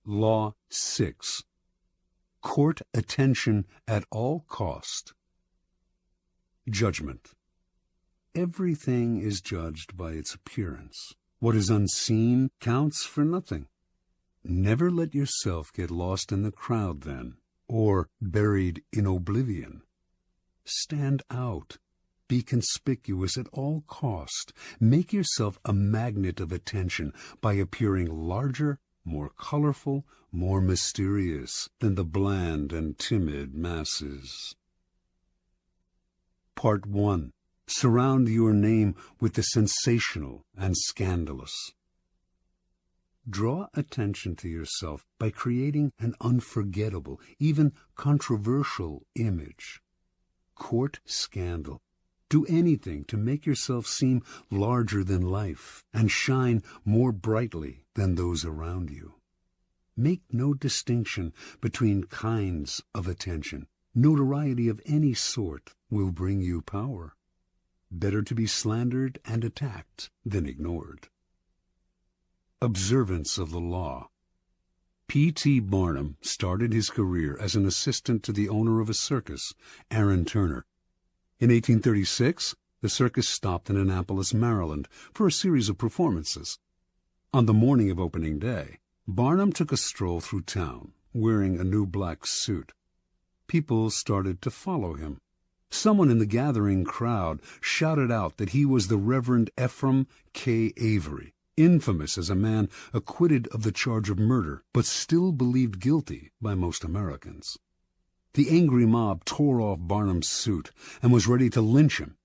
Law 6. Court attention at all cost. Judgment. Everything is judged by its appearance. What is unseen counts for nothing. Never let yourself get lost in the crowd then, or buried in oblivion. Stand out. Be conspicuous at all cost. Make yourself a magnet of attention by appearing larger, more colorful, more mysterious than the bland and timid masses. Part 1. Surround your name with the sensational and scandalous. Draw attention to yourself by creating an unforgettable, even controversial image. Court scandal. Do anything to make yourself seem larger than life and shine more brightly than those around you. Make no distinction between kinds of attention. Notoriety of any sort will bring you power. Better to be slandered and attacked than ignored. Observance of the law. P.T. Barnum started his career as an assistant to the owner of a circus, Aaron Turner. In 1836, the circus stopped in Annapolis, Maryland, for a series of performances. On the morning of opening day, Barnum took a stroll through town, wearing a new black suit. People started to follow him. Someone in the gathering crowd shouted out that he was the Reverend Ephraim K. Avery, infamous as a man acquitted of the charge of murder, but still believed guilty by most Americans. The angry mob tore off Barnum's suit and was ready to lynch him.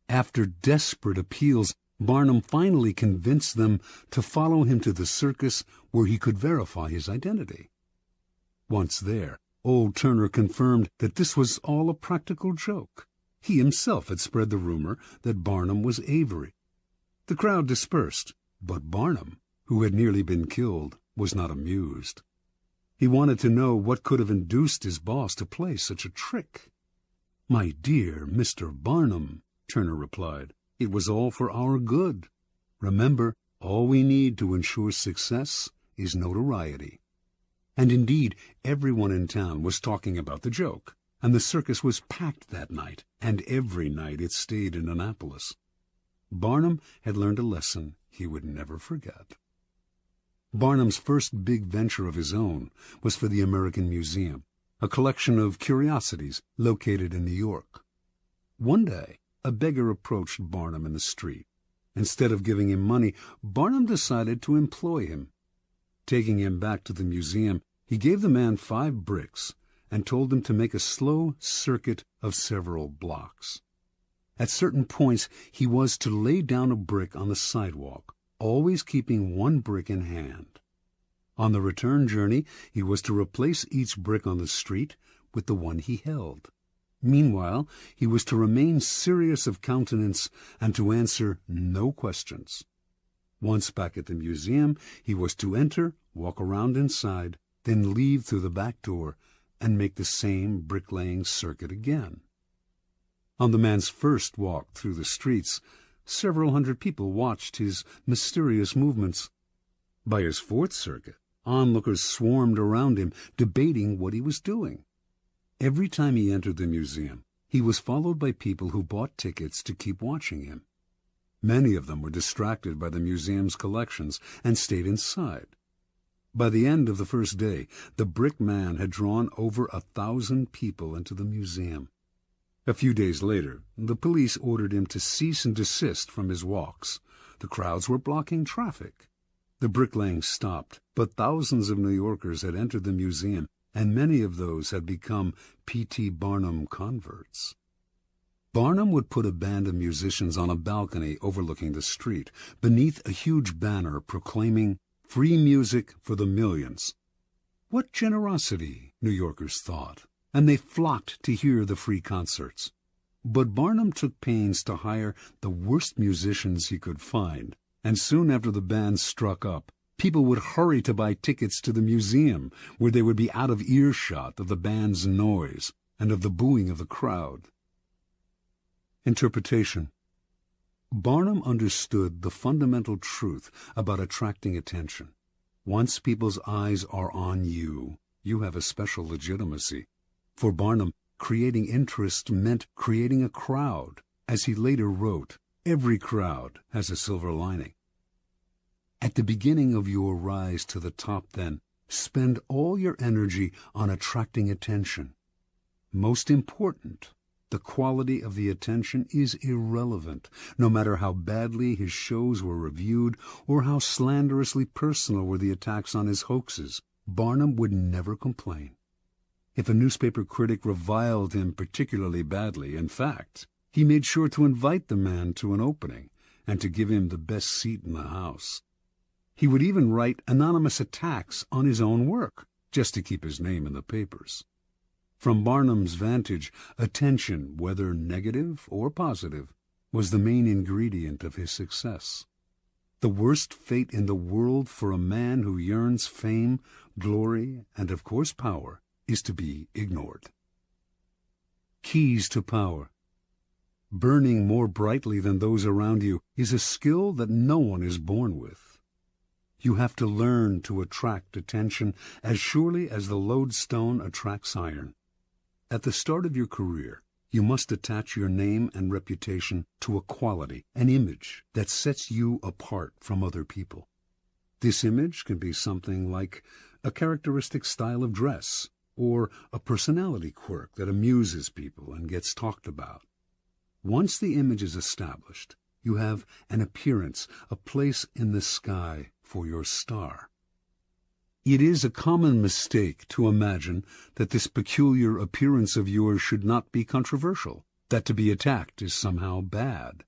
After desperate appeals, Barnum finally convinced them to follow him to the circus where he could verify his identity. Once there, old Turner confirmed that this was all a practical joke. He himself had spread the rumor that Barnum was Avery. The crowd dispersed, but Barnum, who had nearly been killed, was not amused. He wanted to know what could have induced his boss to play such a trick. "My dear Mr. Barnum," Turner replied, "it was all for our good. Remember, all we need to ensure success is notoriety." And indeed, everyone in town was talking about the joke, and the circus was packed that night, and every night it stayed in Annapolis. Barnum had learned a lesson he would never forget. Barnum's first big venture of his own was for the American Museum, a collection of curiosities located in New York. One day, a beggar approached Barnum in the street. Instead of giving him money, Barnum decided to employ him. Taking him back to the museum, he gave the man 5 bricks and told him to make a slow circuit of several blocks. At certain points, he was to lay down a brick on the sidewalk, always keeping 1 brick in hand. On the return journey, he was to replace each brick on the street with the one he held. Meanwhile, he was to remain serious of countenance and to answer no questions. Once back at the museum, he was to enter, walk around inside, then leave through the back door and make the same bricklaying circuit again. On the man's first walk through the streets, several hundred people watched his mysterious movements. By his 4th circuit, onlookers swarmed around him, debating what he was doing. Every time he entered the museum, he was followed by people who bought tickets to keep watching him. Many of them were distracted by the museum's collections and stayed inside. By the end of the first day, the brick man had drawn over 1,000 people into the museum. A few days later, the police ordered him to cease and desist from his walks. The crowds were blocking traffic. The bricklaying stopped, but thousands of New Yorkers had entered the museum, and many of those had become P.T. Barnum converts. Barnum would put a band of musicians on a balcony overlooking the street, beneath a huge banner proclaiming, "Free music for the millions." What generosity, New Yorkers thought, and they flocked to hear the free concerts. But Barnum took pains to hire the worst musicians he could find, and soon after the band struck up, people would hurry to buy tickets to the museum, where they would be out of earshot of the band's noise and of the booing of the crowd. Interpretation. Barnum understood the fundamental truth about attracting attention. Once people's eyes are on you, you have a special legitimacy. For Barnum, creating interest meant creating a crowd. As he later wrote, every crowd has a silver lining. At the beginning of your rise to the top, then, spend all your energy on attracting attention. Most important, the quality of the attention is irrelevant, no matter how badly his shows were reviewed or how slanderously personal were the attacks on his hoaxes. Barnum would never complain. If a newspaper critic reviled him particularly badly, in fact, he made sure to invite the man to an opening and to give him the best seat in the house. He would even write anonymous attacks on his own work, just to keep his name in the papers. From Barnum's vantage, attention, whether negative or positive, was the main ingredient of his success. The worst fate in the world for a man who yearns fame, glory, and of course power, is to be ignored. Keys to power. Burning more brightly than those around you is a skill that no one is born with. You have to learn to attract attention as surely as the lodestone attracts iron. At the start of your career, you must attach your name and reputation to a quality, an image that sets you apart from other people. This image can be something like a characteristic style of dress or a personality quirk that amuses people and gets talked about. Once the image is established, you have an appearance, a place in the sky for your star. It is a common mistake to imagine that this peculiar appearance of yours should not be controversial, that to be attacked is somehow bad.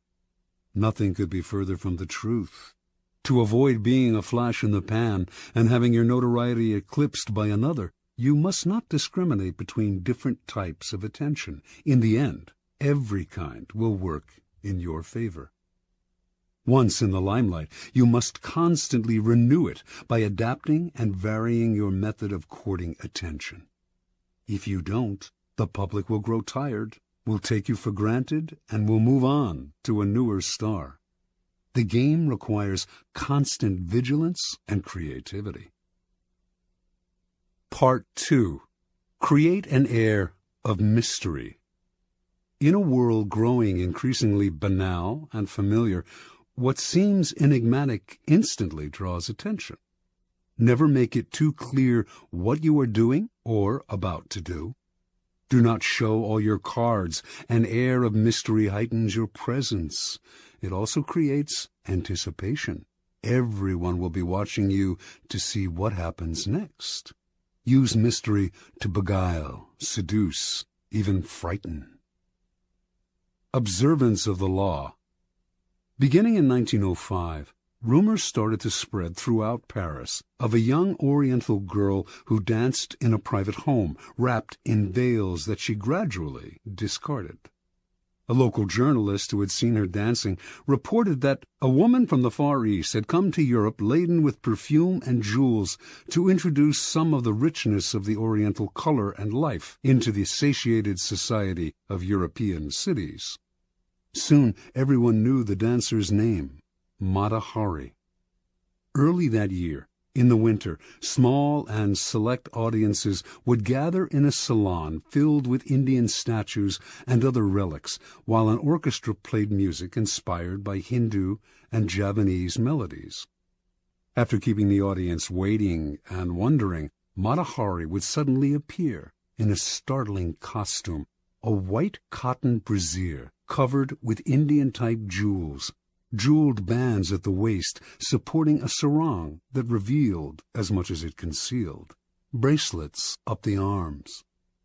Nothing could be further from the truth. To avoid being a flash in the pan and having your notoriety eclipsed by another, you must not discriminate between different types of attention. In the end, every kind will work in your favor. Once in the limelight, you must constantly renew it by adapting and varying your method of courting attention. If you don't, the public will grow tired, will take you for granted, and will move on to a newer star. The game requires constant vigilance and creativity. Part 2. Create an air of mystery. In a world growing increasingly banal and familiar, what seems enigmatic instantly draws attention. Never make it too clear what you are doing or about to do. Do not show all your cards. An air of mystery heightens your presence. It also creates anticipation. Everyone will be watching you to see what happens next. Use mystery to beguile, seduce, even frighten. Observance of the law. Beginning in 1905, rumors started to spread throughout Paris of a young Oriental girl who danced in a private home, wrapped in veils that she gradually discarded. A local journalist who had seen her dancing reported that a woman from the Far East had come to Europe laden with perfume and jewels to introduce some of the richness of the Oriental color and life into the satiated society of European cities. Soon everyone knew the dancer's name, Mata Hari. Early that year, in the winter, small and select audiences would gather in a salon filled with Indian statues and other relics, while an orchestra played music inspired by Hindu and Javanese melodies. After keeping the audience waiting and wondering, Mata Hari would suddenly appear in a startling costume, a white cotton brassiere covered with Indian-type jewels, jeweled bands at the waist supporting a sarong that revealed as much as it concealed, bracelets up the arms.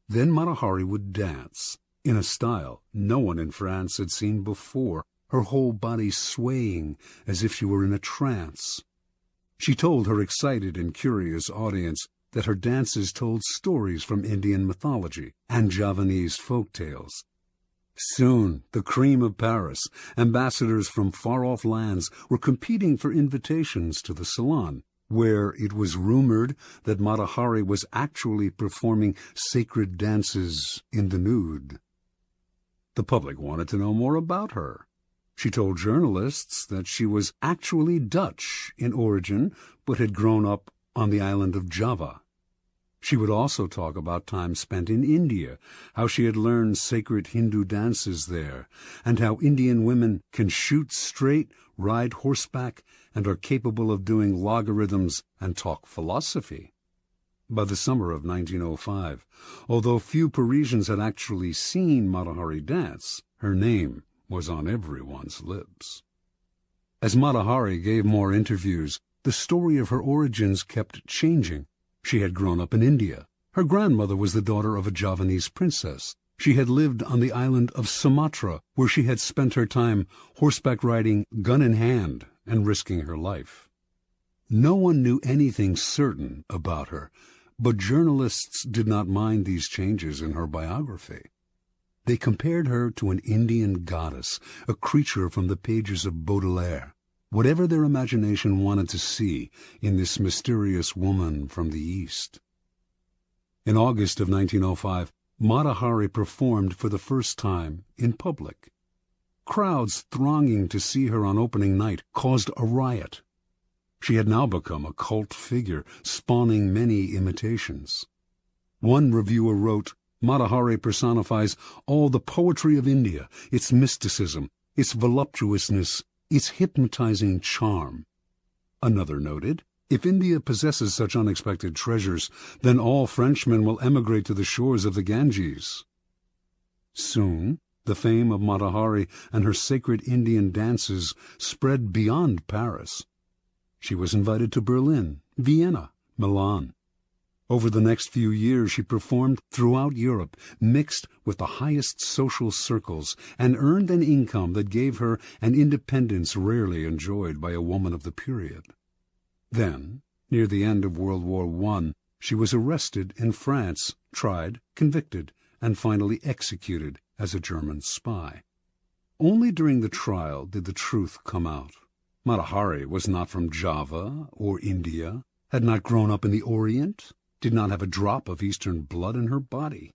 Then Mata Hari would dance, in a style no one in France had seen before, her whole body swaying as if she were in a trance. She told her excited and curious audience that her dances told stories from Indian mythology and Javanese folk tales. Soon, the cream of Paris, ambassadors from far-off lands, were competing for invitations to the salon, where it was rumored that Mata Hari was actually performing sacred dances in the nude. The public wanted to know more about her. She told journalists that she was actually Dutch in origin, but had grown up on the island of Java. She would also talk about time spent in India, how she had learned sacred Hindu dances there, and how Indian women can shoot straight, ride horseback, and are capable of doing logarithms and talk philosophy. By the summer of 1905, although few Parisians had actually seen Mata Hari dance, her name was on everyone's lips. As Mata Hari gave more interviews, the story of her origins kept changing. She had grown up in India. Her grandmother was the daughter of a Javanese princess. She had lived on the island of Sumatra, where she had spent her time horseback riding, gun in hand, and risking her life. No one knew anything certain about her, but journalists did not mind these changes in her biography. They compared her to an Indian goddess, a creature from the pages of Baudelaire. Whatever their imagination wanted to see in this mysterious woman from the East. In August of 1905, Mata Hari performed for the first time in public. Crowds thronging to see her on opening night caused a riot. She had now become a cult figure, spawning many imitations. One reviewer wrote, "Mata Hari personifies all the poetry of India, its mysticism, its voluptuousness, its hypnotizing charm." Another noted, "If India possesses such unexpected treasures, then all Frenchmen will emigrate to the shores of the Ganges." Soon, the fame of Mata Hari and her sacred Indian dances spread beyond Paris. She was invited to Berlin, Vienna, Milan. Over the next few years she performed throughout Europe, mixed with the highest social circles, and earned an income that gave her an independence rarely enjoyed by a woman of the period. Then, near the end of World War I, she was arrested in France, tried, convicted, and finally executed as a German spy. Only during the trial did the truth come out. Mata Hari was not from Java or India, had not grown up in the Orient, did not have a drop of Eastern blood in her body.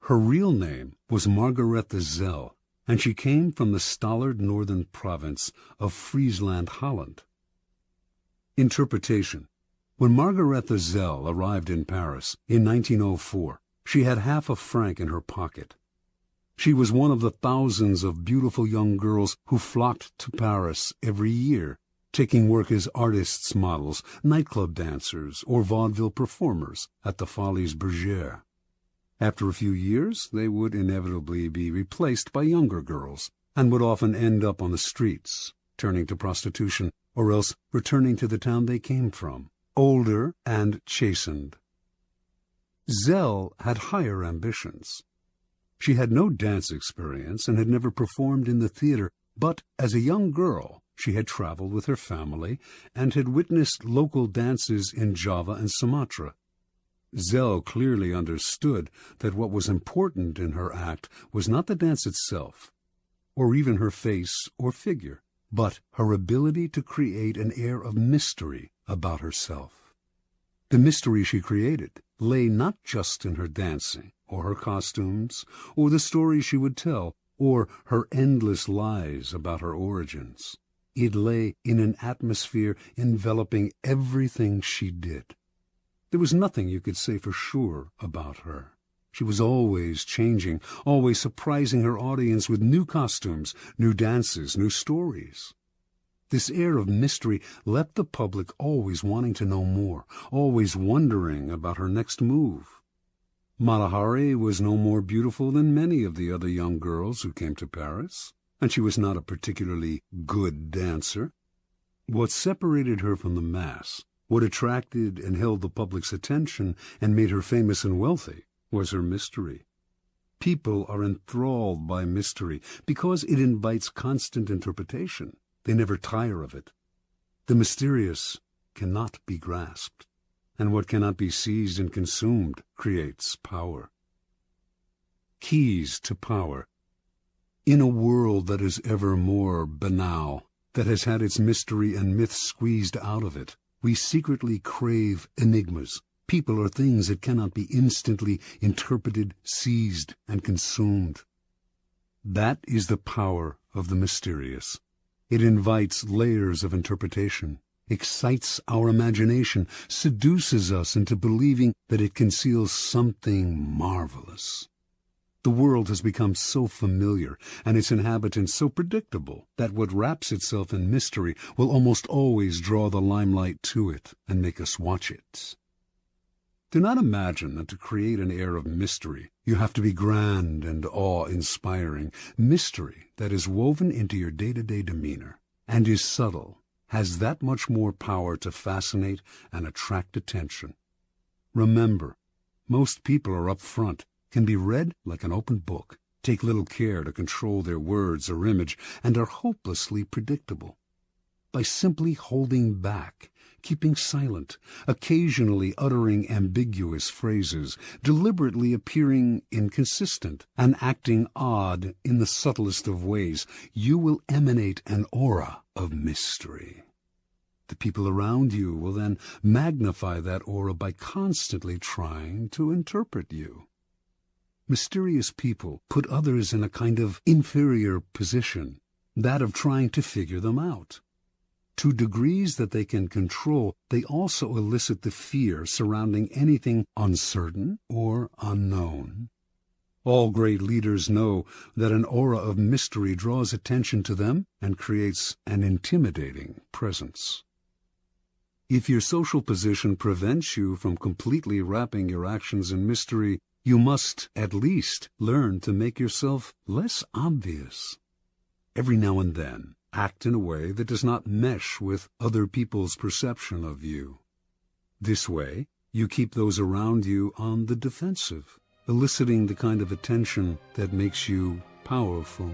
Her real name was Margaretha Zell, and she came from the stolid northern province of Friesland, Holland. Interpretation. When Margaretha Zell arrived in Paris in 1904, she had half a franc in her pocket. She was one of the thousands of beautiful young girls who flocked to Paris every year, taking work as artists' models, nightclub dancers, or vaudeville performers at the Folies Bergère. After a few years, they would inevitably be replaced by younger girls, and would often end up on the streets, turning to prostitution, or else returning to the town they came from, older and chastened. Zell had higher ambitions. She had no dance experience and had never performed in the theater, but as a young girl, she had traveled with her family and had witnessed local dances in Java and Sumatra. Zell clearly understood that what was important in her act was not the dance itself, or even her face or figure, but her ability to create an air of mystery about herself. The mystery she created lay not just in her dancing, or her costumes, or the stories she would tell, or her endless lies about her origins. It lay in an atmosphere enveloping everything she did. There was nothing you could say for sure about her. She was always changing, always surprising her audience with new costumes, new dances, new stories. This air of mystery left the public always wanting to know more, always wondering about her next move. Mata Hari was no more beautiful than many of the other young girls who came to Paris, and she was not a particularly good dancer. What separated her from the mass, what attracted and held the public's attention and made her famous and wealthy, was her mystery. People are enthralled by mystery because it invites constant interpretation. They never tire of it. The mysterious cannot be grasped, and what cannot be seized and consumed creates power. Keys to power. In a world that is ever more banal, that has had its mystery and myth squeezed out of it, we secretly crave enigmas, people or things that cannot be instantly interpreted, seized, and consumed. That is the power of the mysterious. It invites layers of interpretation. excites our imagination, seduces us into believing that it conceals something marvelous. The world has become so familiar and its inhabitants so predictable that what wraps itself in mystery will almost always draw the limelight to it and make us watch it. Do not imagine that to create an air of mystery, you have to be grand and awe-inspiring. Mystery that is woven into your day-to-day demeanor and is subtle has that much more power to fascinate and attract attention. Remember, most people are up front, can be read like an open book, take little care to control their words or image, and are hopelessly predictable. By simply holding back, keeping silent, occasionally uttering ambiguous phrases, deliberately appearing inconsistent, and acting odd in the subtlest of ways, you will emanate an aura of mystery. The people around you will then magnify that aura by constantly trying to interpret you. Mysterious people put others in a kind of inferior position, that of trying to figure them out. To degrees that they can control, they also elicit the fear surrounding anything uncertain or unknown. All great leaders know that an aura of mystery draws attention to them and creates an intimidating presence. If your social position prevents you from completely wrapping your actions in mystery, you must at least learn to make yourself less obvious. Every now and then, act in a way that does not mesh with other people's perception of you. This way, you keep those around you on the defensive, eliciting the kind of attention that makes you powerful.